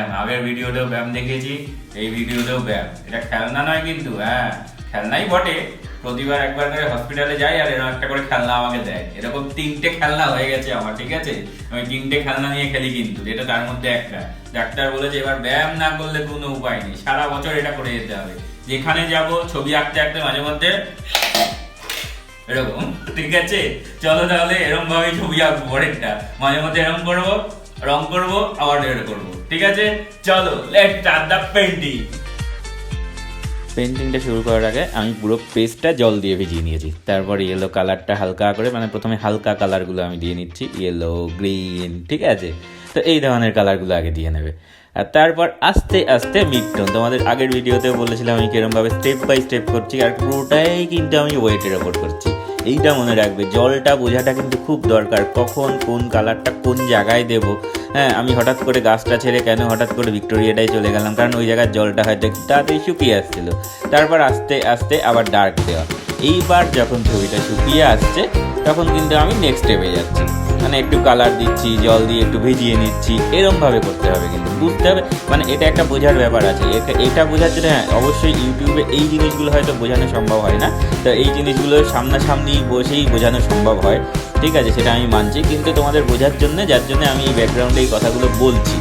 ব্যায়াম, আগের ভিডিওতেও ব্যায়াম দেখিয়েছি, এই ভিডিওতেও ব্যায়াম। এটা খেলনা নয় কিন্তু, হ্যাঁ খেলনাই বটে। প্রতিবার একবার করে হসপিটালে যাই আর এরকম একটা করে খেলনা আমাকে দেয়। এরকম 3টে খেলনা হয়ে গেছে আমার, ঠিক আছে? আমি 3টে খেলনা নিয়ে খেলি কিন্তু, এটা তার মধ্যে একটা। ডাক্তার বলেছে এবার ব্যায়াম না করলে কোনো উপায় নেই, সারা বছর এটা করে যেতে হবে। যেখানে যাব ছবি আঁকতে আঁকতে মাঝে মধ্যে এরকম, ঠিক আছে? চলো তাহলে এরকম ভাবে ছবি আঁকবো, পরেরটা মাঝে মধ্যে এরকম করবো, রং করবো, আবার এর করবো, ঠিক আছে? চলো লেটস স্টার্ট দ্য পেইন্টিং। পেন্টিংটা শুরু করার আগে আমি পুরো পেজটা জল দিয়ে ভিজিয়ে নিয়েছি। তারপর ইয়েলো কালারটা হালকা করে, মানে প্রথমে হালকা কালারগুলো আমি দিয়ে নিচ্ছি, ইয়েলো, গ্রিন, ঠিক আছে? তো এই ধরনের কালারগুলো আগে দিয়ে নেবে। আর তারপর আস্তে আস্তে মিডটোন। তোমাদের আগের ভিডিওতেও বলেছিলাম আমি কিরমভাবে স্টেপ বাই স্টেপ করছি, আর পুরোটাই কিন্তু আমি ওয়েটের ওপর করছি। এইটা মনে রাখবে, জলটা বোঝাটা কিন্তু খুব দরকার, কখন কোন কালারটা কোন জায়গায় দেবো। হ্যাঁ, আমি হঠাৎ করে গাছটা ছেড়ে কেন হঠাৎ করে ভিক্টোরিয়াটাই চলে গেলাম, কারণ ওই জায়গার জলটা হয়তো তাড়াতাড়ি শুকিয়ে আসছিলো। তারপর আস্তে আস্তে আবার ডার্ক দেওয়া। এইবার যখন ছবিটা শুকিয়ে আসছে তখন কিন্তু আমি নেক্সট স্টেপে যাচ্ছি, মানে একটু কালার দিচ্ছি, জল দিয়ে একটু ভিজিয়ে নিচ্ছি, এরমভাবে করতে হবে। কিন্তু বুঝতে হবে, মানে এটা একটা বোঝার ব্যাপার আছে। এটা বোঝার জন্য হ্যাঁ অবশ্যই ইউটিউবে এই জিনিসগুলো হয়তো বোঝানো সম্ভব হয় না, তো এই জিনিসগুলো সামনাসামনি বসেই বোঝানো সম্ভব হয়, ঠিক আছে? সেটা আমি মানছি, কিন্তু তোমাদের বোঝার জন্য, যার জন্য আমি এই ব্যাকগ্রাউন্ডে এই কথাগুলো বলছি,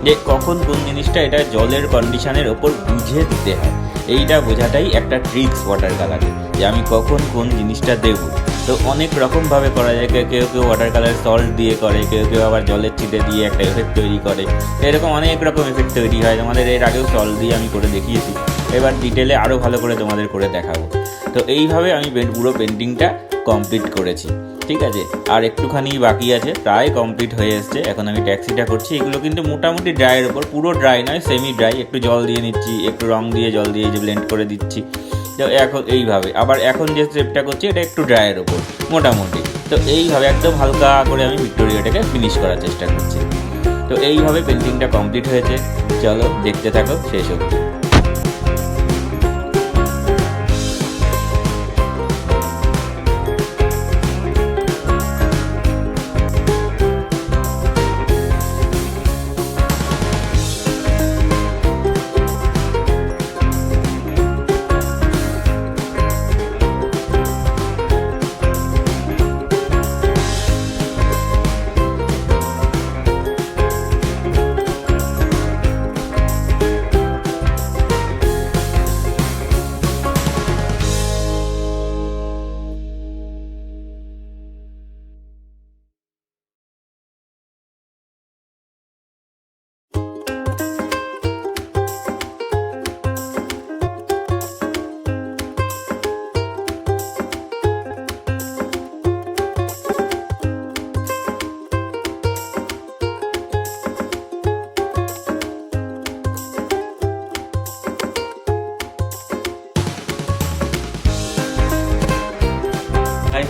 যে কখন কোন জিনিসটা এটা জলের কন্ডিশনের ওপর বুঝে দিতে হয়। এইটা বোঝাটাই একটা ট্রিক্স ওয়াটার কালারে, যে আমি কখন কোন জিনিসটা দেবো। তো অনেক রকমভাবে করা যায়, কেউ কেউ ওয়াটার কালার সল্ট দিয়ে করে, কেউ আবার জলের ছিটে দিয়ে একটা এফেক্ট তৈরি করে। এরকম অনেক রকম এফেক্ট তৈরি হয়। তোমাদের এর আগেও সল্ট দিয়ে আমি করে দেখিয়েছি, এবার ডিটেলে আরও ভালো করে তোমাদের করে দেখাবো। তো এইভাবে আমি পুরো পেন্টিংটা কমপ্লিট করেছি, ঠিক আছে? আর একটুখানি বাকি আছে, প্রায় কমপ্লিট হয়ে এসছে। এখন আমি ট্যাক্সিটা করছি। এগুলো কিন্তু মোটামুটি ড্রাইয়ের ওপর, পুরো ড্রাই নয়, সেমি ড্রাই। একটু জল দিয়ে নিচ্ছি, একটু রং দিয়ে জল দিয়ে যে ব্লেন্ড করে দিচ্ছি। তো এখন এইভাবে, আবার এখন যে স্টেপটা করছি এটা একটু ড্রাইয়ের ওপর মোটামুটি। তো এইভাবে একদম হালকা করে আমি ভিক্টোরিয়াটাকে ফিনিশ করার চেষ্টা করছি। তো এইভাবে পেন্টিংটা কমপ্লিট হয়েছে। চলো দেখতে থাকো শেষ অবধি।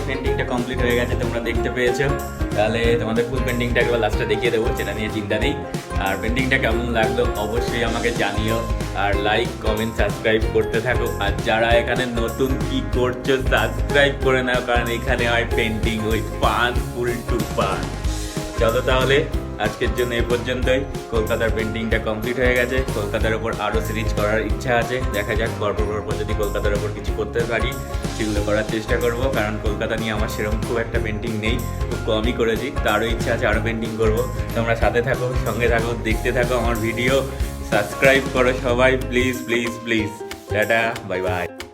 পেন্টিংটা কমপ্লিট হয়ে গেছে, তোমরা দেখতে পেয়েছো। তাহলে তোমাদের ফুল পেন্টিংটা একবার লাস্টে দেখিয়ে দেবো, সেটা নিয়ে চিন্তা নেই। আর পেন্টিংটা কেমন লাগলো অবশ্যই আমাকে জানিও, আর লাইক, কমেন্ট, সাবস্ক্রাইব করতে থাকো। আর যারা এখানে নতুন কি করছো সাবস্ক্রাইব করে নাও, কারণ এখানে হয় পেন্টিং উইথ পান, ফুল টু পান। চলো তাহলে আজকের জন্য এই পর্যন্তই। কলকাতার পেন্টিংটা কমপ্লিট হয়ে গেছে। কলকাতার ওপর আরও সিরিজ করার ইচ্ছা আছে, দেখা যাক পরপর যদি কলকাতার ওপর কিছু করতে পারি সেগুলো করার চেষ্টা করব। কারণ কলকাতা নিয়ে আমার সেরকম খুব একটা পেন্টিং নেই, খুব কমই করেছি। তো আরও ইচ্ছা আছে আরও পেন্টিং করব। তোমরা সাথে থাকো, সঙ্গে থাকো, দেখতে থাকো আমার ভিডিও। সাবস্ক্রাইব করো সবাই, please please please. Tata, bye bye.